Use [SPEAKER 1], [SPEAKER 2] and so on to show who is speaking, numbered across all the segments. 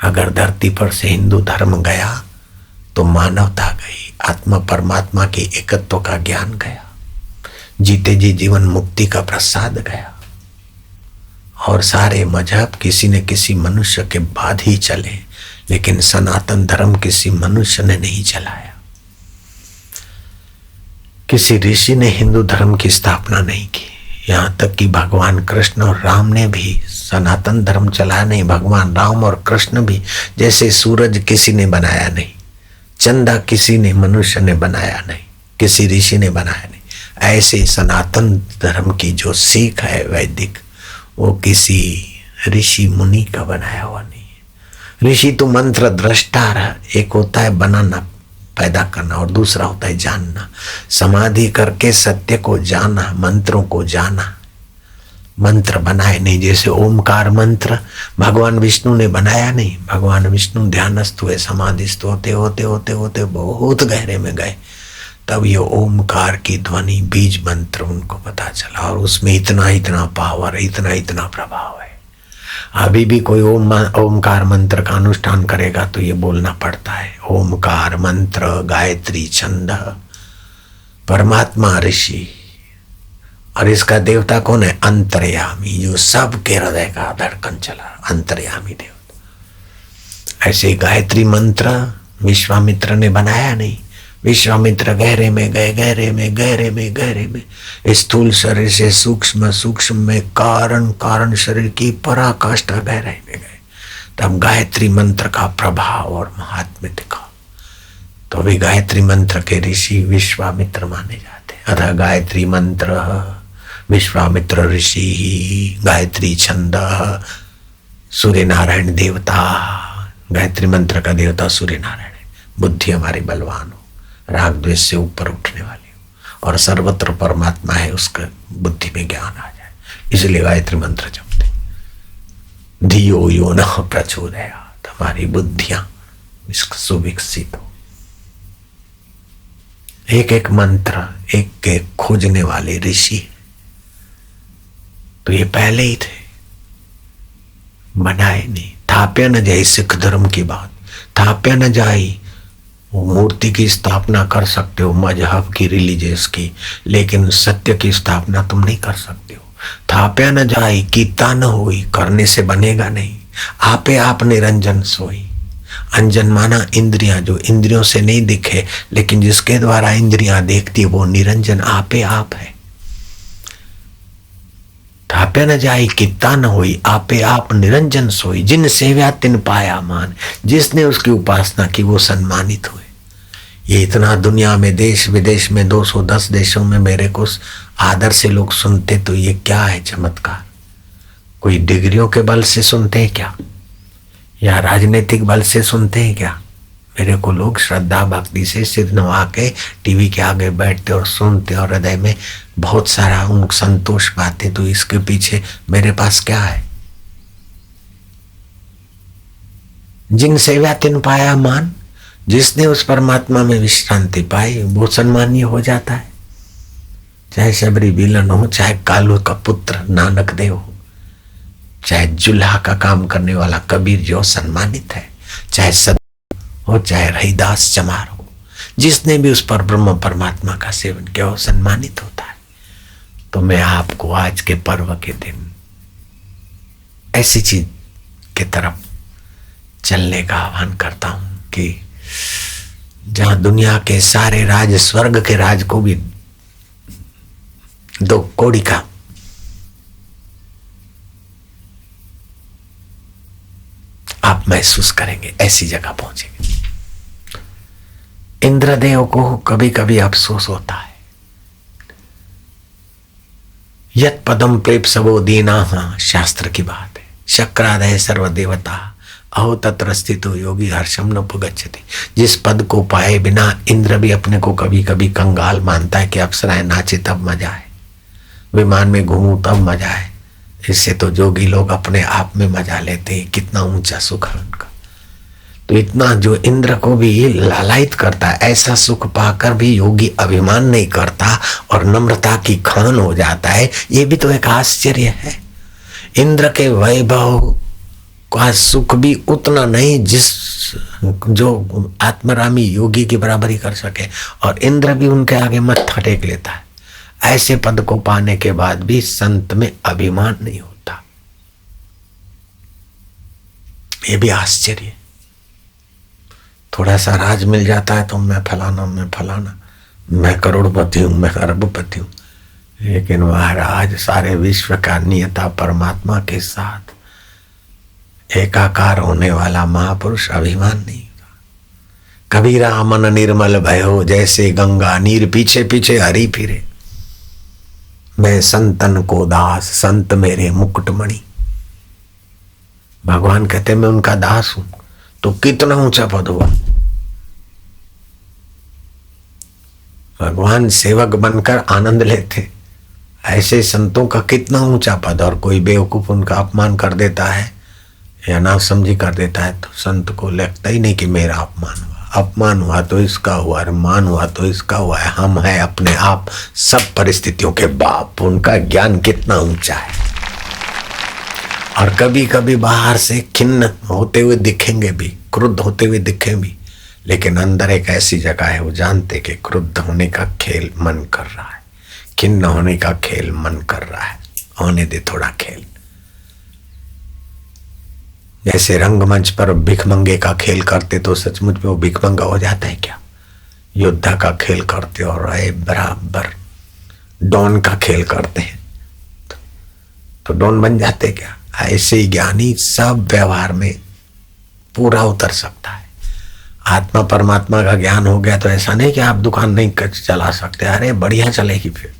[SPEAKER 1] अगर धरती पर से हिंदू धर्म गया तो मानवता गई, आत्मा परमात्मा के एकत्व का ज्ञान गया, जीते जी जीवन मुक्ति का प्रसाद गया। और सारे मजहब किसी न किसी मनुष्य के बाद ही चले, लेकिन सनातन धर्म किसी मनुष्य ने नहीं चलाया। किसी ऋषि ने हिंदू धर्म की स्थापना नहीं की। यहाँ तक कि भगवान कृष्ण और राम ने भी सनातन धर्म चलाया नहीं। भगवान राम और कृष्ण भी, जैसे सूरज किसी ने बनाया नहीं, चंदा किसी ने मनुष्य ने बनाया नहीं, किसी ऋषि ने बनाया नहीं, ऐसे सनातन धर्म की जो सीख है वैदिक, वो किसी ऋषि मुनि का बनाया हुआ नहीं है। ऋषि तो मंत्र दृष्टा है, एक होता है बनाना पैदा करना और दूसरा होता है जानना। समाधि करके सत्य को जाना, मंत्रों को जाना। मंत्र बनाए नहीं, जैसे ओमकार मंत्र भगवान विष्णु ने बनाया नहीं। भगवान विष्णु ध्यानस्थ हुए, समाधिस्थ होते होते होते होते बहुत गहरे में गए, तब ये ओमकार की ध्वनि बीज मंत्र उनको पता चला, और उसमें इतना इतना पावर, इतना इतना प्रभाव है। अभी भी कोई ओमकार मंत्र का अनुष्ठान करेगा तो ये बोलना पड़ता है, ओमकार मंत्र, गायत्री छंद, परमात्मा ऋषि। और इसका देवता कौन है? अंतर्यामी, जो सबके हृदय का धड़कन चला, अंतर्यामी देवता। ऐसे गायत्री मंत्र विश्वामित्र ने बनाया नहीं। विश्वामित्र गहरे में गए, गहरे में गहरे में गहरे में, स्थूल शरीर से सूक्ष्म सूक्ष्म में कारण कारण शरीर की पराकाष्ठा गहराई में गए, तब गायत्री मंत्र का प्रभाव और महात्म्य दिखा। तो भी गायत्री मंत्र के ऋषि विश्वामित्र माने जाते हैं। अतः गायत्री मंत्र विश्वामित्र ऋषि, गायत्री छंद सूर्य नारायण देवता। गायत्री मंत्र का देवता सूर्य नारायण है। बुद्धि हमारी बलवान हो, राग द्वेष से ऊपर उठने वाली हो, और सर्वत्र परमात्मा है, उसका बुद्धि में ज्ञान आ जाए, इसलिए गायत्री मंत्र जपते। धियो यो न प्रचोदयात्, हमारी बुद्धियां सुविकसित हो। एक एक मंत्र एक एक खोजने वाले ऋषि, तो ये पहले ही थे, बनाए नहीं। थाप्या न जाए सिख धर्म की बात, थाप्या न जाए। वो मूर्ति की स्थापना कर सकते हो, मजहब की, रिलीजियस की, लेकिन सत्य की स्थापना तुम नहीं कर सकते हो। थाप्या न जाए कीता न होई, करने से बनेगा नहीं। आपे आप निरंजन सोई। अंजन माना इंद्रियां, जो इंद्रियों से नहीं दिखे लेकिन जिसके द्वारा इंद्रियां देखती, वो निरंजन आपे आप है। थाप्या न जाई कित्ता न होई, आपे आप निरंजन सोई। जिन सेव्या तिन पाया मान, जिसने उसकी उपासना की वो सम्मानित हुए। ये इतना दुनिया में, देश विदेश में, 210 देशों में मेरे को आदर से लोग सुनते, तो ये क्या है चमत्कार? कोई डिग्रियों के बल से सुनते हैं क्या, या राजनीतिक बल से सुनते हैं क्या? मेरे को लोग श्रद्धा भक्ति से सिर नवा के टीवी के आगे बैठते और सुनते, और हृदय में बहुत सारा उनको संतोष पाते। तो इसके पीछे मेरे पास क्या है? जिन सेव्या तिन पाया मान, जिसने उस परमात्मा में विश्रांति पाई वो सम्मानीय हो जाता है। चाहे शबरी बिलन हो, चाहे कालू का पुत्र नानक देव हो, चाहे जुल्हा का काम करने वाला कबीर जो सम्मानित है, चाहे सद हो, चाहे रहीदास चमार हो, जिसने भी उस पर ब्रह्म परमात्मा का सेवन किया हो सम्मानित होता है। तो मैं आपको आज के पर्व के दिन ऐसी चीज की तरफ चलने का आह्वान करता हूं कि जहां दुनिया के सारे राज, स्वर्ग के राज को भी दो कौड़ी का आप महसूस करेंगे, ऐसी जगह पहुंचेंगे। इंद्रदेव को कभी कभी अफसोस होता है। यत पदम प्रेप सबो दीना, शास्त्र की बात है। शक्रादय सर्व देवता अहो तत्र स्थितो योगी हर्षम न उपगच्छति। जिस पद को पाए बिना इंद्र भी अपने को कभी कभी कंगाल मानता है कि अप्सराएं नाचे तब मजा है, विमान में घूमूं तब मजा है। इससे तो जोगी लोग अपने आप में मजा लेते हैं, कितना ऊंचा सुख है उनका। तो इतना जो इंद्र को भी ये लालायित करता है, ऐसा सुख पाकर भी योगी अभिमान नहीं करता और नम्रता की खान हो जाता है, ये भी तो एक आश्चर्य है। इंद्र के वैभव का सुख भी उतना नहीं जिस जो आत्मरामी योगी की बराबरी कर सके, और इंद्र भी उनके आगे मत्था टेक लेता है। ऐसे पद को पाने के बाद भी संत में अभिमान नहीं होता। ये भी आश्चर्य। थोड़ा सा राज मिल जाता है तो मैं फलाना, मैं करोड़पति हूं, मैं अरबपति हूं, लेकिन महाराज सारे विश्व का नियता परमात्मा के साथ एकाकार होने वाला महापुरुष अभिमान नहीं होता। कबीरा मन निर्मल भयो, जैसे गंगा नीर पीछे पीछे हरि फिरे। मैं संतन को दास, संत मेरे मुकुटमणि। भगवान कहते मैं उनका दास हूं, तो कितना ऊंचा पद हुआ। भगवान सेवक बनकर आनंद लेते, ऐसे संतों का कितना ऊंचा पद। और कोई बेवकूफ उनका अपमान कर देता है या ना समझी कर देता है तो संत को लगता ही नहीं कि मेरा अपमान हुआ। अपमान हुआ तो इसका हुआ, और मान हुआ तो इसका हुआ है। हम है अपने आप सब परिस्थितियों के बाप। उनका ज्ञान कितना ऊंचा है। और कभी कभी बाहर से खिन्न होते हुए दिखेंगे भी, क्रुद्ध होते हुए दिखें भी, लेकिन अंदर एक ऐसी जगह है वो जानते कि क्रुद्ध होने का खेल मन कर रहा है, खिन्न होने का खेल मन कर रहा है, होने दे थोड़ा खेल। जैसे रंगमंच पर भिखमंगे का खेल करते तो सचमुच में वो भिखमंगा हो जाता है क्या? योद्धा का खेल करते और बराबर डॉन का खेल करते हैं तो डॉन बन जाते क्या? ऐसे ही ज्ञानी सब व्यवहार में पूरा उतर सकता है। आत्मा परमात्मा का ज्ञान हो गया तो ऐसा नहीं कि आप दुकान नहीं चला सकते, अरे बढ़िया चलेगी। फिर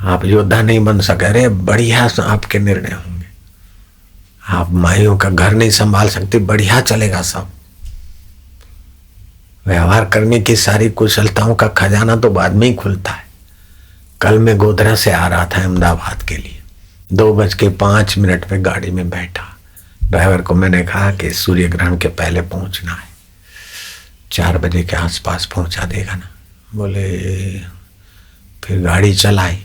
[SPEAKER 1] आप योद्धा नहीं बन सके, अरे बढ़िया आपके निर्णय होंगे। आप माइयों का घर नहीं संभाल सकते, बढ़िया चलेगा सब। व्यवहार करने की सारी कुशलताओं का खजाना तो बाद में ही खुलता है। कल मैं गोधरा से आ रहा था अहमदाबाद के लिए, 2:05 पे गाड़ी में बैठा। ड्राइवर को मैंने कहा कि सूर्य ग्रहण के पहले पहुंचना है, 4 बजे के आसपास पहुंचा देगा ना? बोले। फिर गाड़ी चलाई,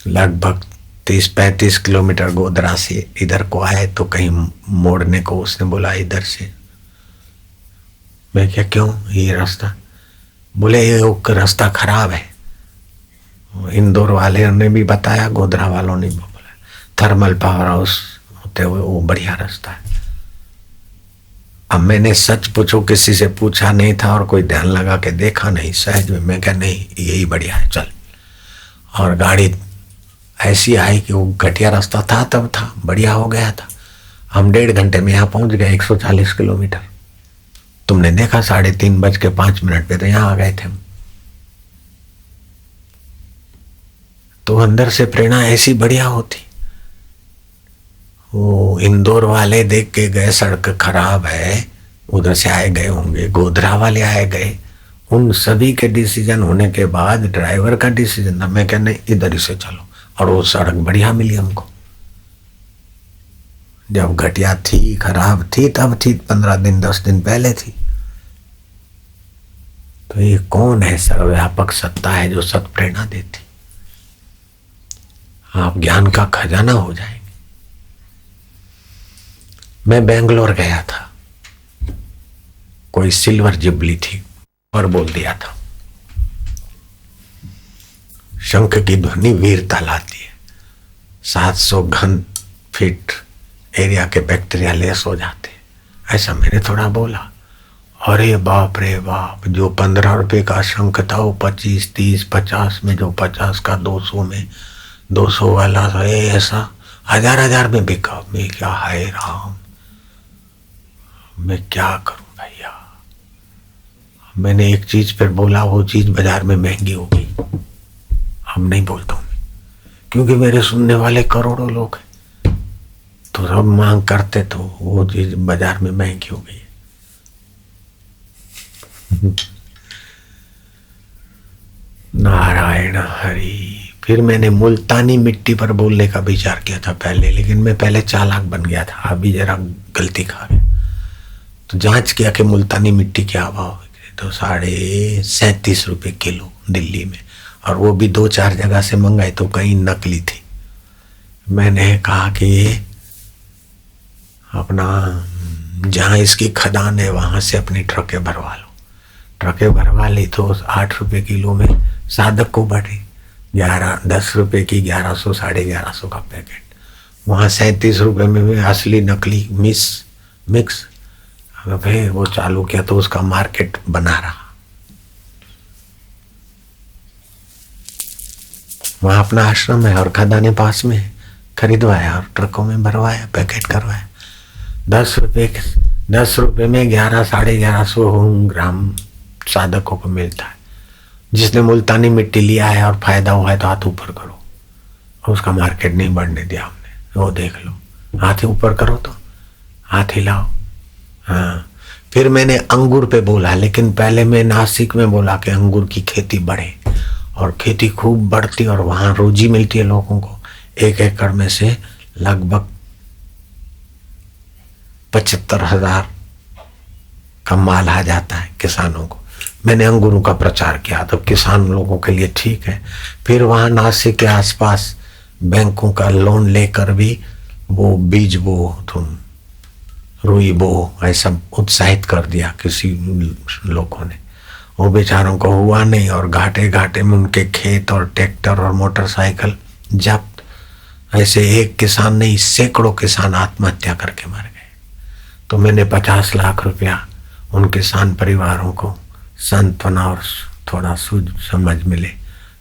[SPEAKER 1] लगभग 30-35 किलोमीटर गोधरा से इधर को आए तो कहीं मोड़ने को उसने बोला इधर से। मैं क्या क्यों, ये रास्ता? बोले ये रास्ता खराब है। इंदौर वाले ने भी बताया, गोधरा वालों ने भी बोला, थर्मल पावर हाउस होते हुए वो बढ़िया रास्ता है। अब मैंने सच पूछो, किसी से पूछा नहीं था और कोई ध्यान लगा के देखा नहीं, सहज में मैं क्या नहीं यही बढ़िया है चल। और गाड़ी ऐसी आई कि वो घटिया रास्ता था तब था, बढ़िया हो गया था। हम 1.5 घंटे में यहाँ पहुंच गए, 140 किलोमीटर। तुमने देखा 3:05 पे तो यहाँ आ गए थे हम। तो अंदर से प्रेरणा ऐसी बढ़िया होती। वो इंदौर वाले देख के गए सड़क खराब है, उधर से आए गए होंगे, गोधरा वाले आए गए, उन सभी के डिसीजन होने के बाद ड्राइवर का डिसीजन था। मैं क्या नहीं इधर ही से चलो, और वो सड़क बढ़िया मिली हमको। जब घटिया थी, खराब थी तब थी, 15 दिन 10 दिन पहले थी। तो ये कौन है सर्वव्यापक सत्ता है जो सत प्रेरणा देती। आप ज्ञान का खजाना हो जाएंगे। मैं बेंगलोर गया था, कोई सिल्वर जुबली थी और बोल दिया था। शंख की ध्वनि वीरता लाती है। 700 घन फीट एरिया के बैक्टीरिया लेस हो जाते, ऐसा मैंने थोड़ा बोला। अरे बाप रे बाप, जो 15 रुपए का शंख था वो 25, 30, 50 में, जो 50 का 200 में, 200 वाला था ऐसा 1000 में बिका। मैं क्या, हाय राम, मैं क्या करूं भैया। मैंने एक चीज पर बोला, वो चीज बाजार में महंगी हो गई। हम नहीं बोलता हूं क्योंकि मेरे सुनने वाले करोड़ों लोग हैं, तो सब मांग करते तो वो चीज बाजार में महंगी हो गई। नारायण हरि। फिर मैंने मुल्तानी मिट्टी पर बोलने का विचार किया था पहले, लेकिन मैं पहले चालाक बन गया था, अभी जरा गलती खा गया। तो जांच किया कि मुल्तानी मिट्टी क्या भाव है, तो 37.5 रुपये किलो दिल्ली में, और वो भी 2-4 जगह से मंगाई तो कहीं नकली थी। मैंने कहा कि अपना जहाँ इसकी खदान है वहां से अपनी ट्रकें भरवा लो। ट्रकें भरवा ली तो 8 रुपए किलो में साधक को बढ़े 10 रुपए की 1100 1150 का पैकेट। वहाँ 37 रुपए में भी असली नकली मिक्स। फिर वो चालू किया तो उसका मार्केट बना रहा। वहाँ अपना आश्रम है और खदाने पास में है, खरीदवाया और ट्रकों में भरवाया, पैकेट करवाया। 10 रुपए में 1100 ग्राम साधकों को मिलता है। जिसने मुल्तानी मिट्टी लिया है और फायदा हुआ है तो हाथ ऊपर करो। और उसका मार्केट नहीं बढ़ने दिया हमने, वो देख लो। हाथ ऊपर करो तो हाथ हिलाओ। हाँ, फिर मैंने अंगूर पे बोला, लेकिन पहले मैं नासिक में बोला कि अंगूर की खेती बढ़े, और खेती खूब बढ़ती और वहां रोजी मिलती है लोगों को। 1 एकड़ में से लगभग 75,000 का माल आ जाता है किसानों को। मैंने अंगूरों का प्रचार किया तो किसान लोगों के लिए ठीक है। फिर वहां नासिक के आसपास बैंकों का लोन लेकर भी वो बीज बो, तुम रुई बो, ऐसा उत्साहित कर दिया किसी लोगों ने। वो बेचारों को हुआ नहीं और घाटे घाटे में उनके खेत और ट्रैक्टर और मोटरसाइकिल जब्त। ऐसे एक किसान नहीं, सैकड़ों किसान आत्महत्या करके मर गए। तो मैंने 50 लाख रुपया उन किसान परिवारों को सांत्वना और थोड़ा सूझ समझ मिले,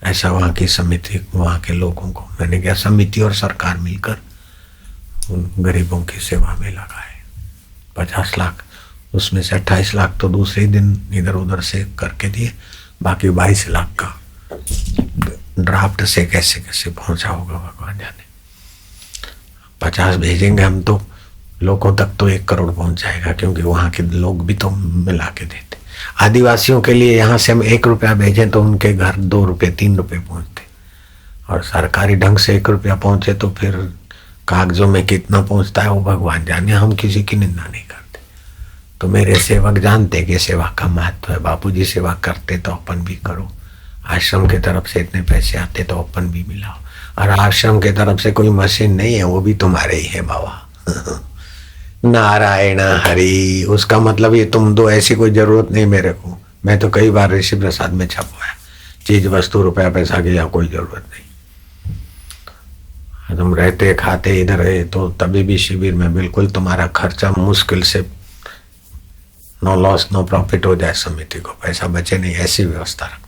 [SPEAKER 1] ऐसा वहाँ की समिति, वहाँ के लोगों को मैंने क्या, समिति और सरकार मिलकर उन गरीबों की सेवा में लगाए। 50 लाख, उसमें से 28 लाख तो दूसरे दिन इधर उधर से करके दिए। बाकी 22 लाख का ड्राफ्ट से कैसे कैसे पहुंचा होगा भगवान जाने। 50 भेजेंगे हम तो लोगों तक तो 1 करोड़ पहुंच जाएगा, क्योंकि वहां के लोग भी तो मिला के देते। आदिवासियों के लिए यहाँ से हम 1 रुपया भेजें तो उनके घर 2 रुपये 3 रुपये पहुंचते, और सरकारी ढंग से 1 रुपया पहुंचे तो फिर कागजों में कितना पहुंचता है वो भगवान जाने। हम किसी की निंदा नहीं करते। तो मेरे सेवक जानते कि सेवा का महत्व है। बापूजी सेवा करते तो अपन भी करो। आश्रम की तरफ से इतने पैसे आते तो अपन भी मिलाओ। और आश्रम की तरफ से कोई मशीन नहीं है, वो भी तुम्हारे ही है बाबा। नारायण हरि, उसका मतलब ये तुम दो, ऐसी कोई जरूरत नहीं मेरे को। मैं तो कई बार ऋषि प्रसाद में छपवाया, चीज वस्तु रुपया पैसा की या कोई जरूरत नहीं। तुम रहते खाते इधर है तो तभी भी शिविर में बिल्कुल तुम्हारा खर्चा मुश्किल से नो लॉस नो प्रॉफिट हो जाए, समिति को पैसा बचे नहीं, ऐसी व्यवस्था रखो।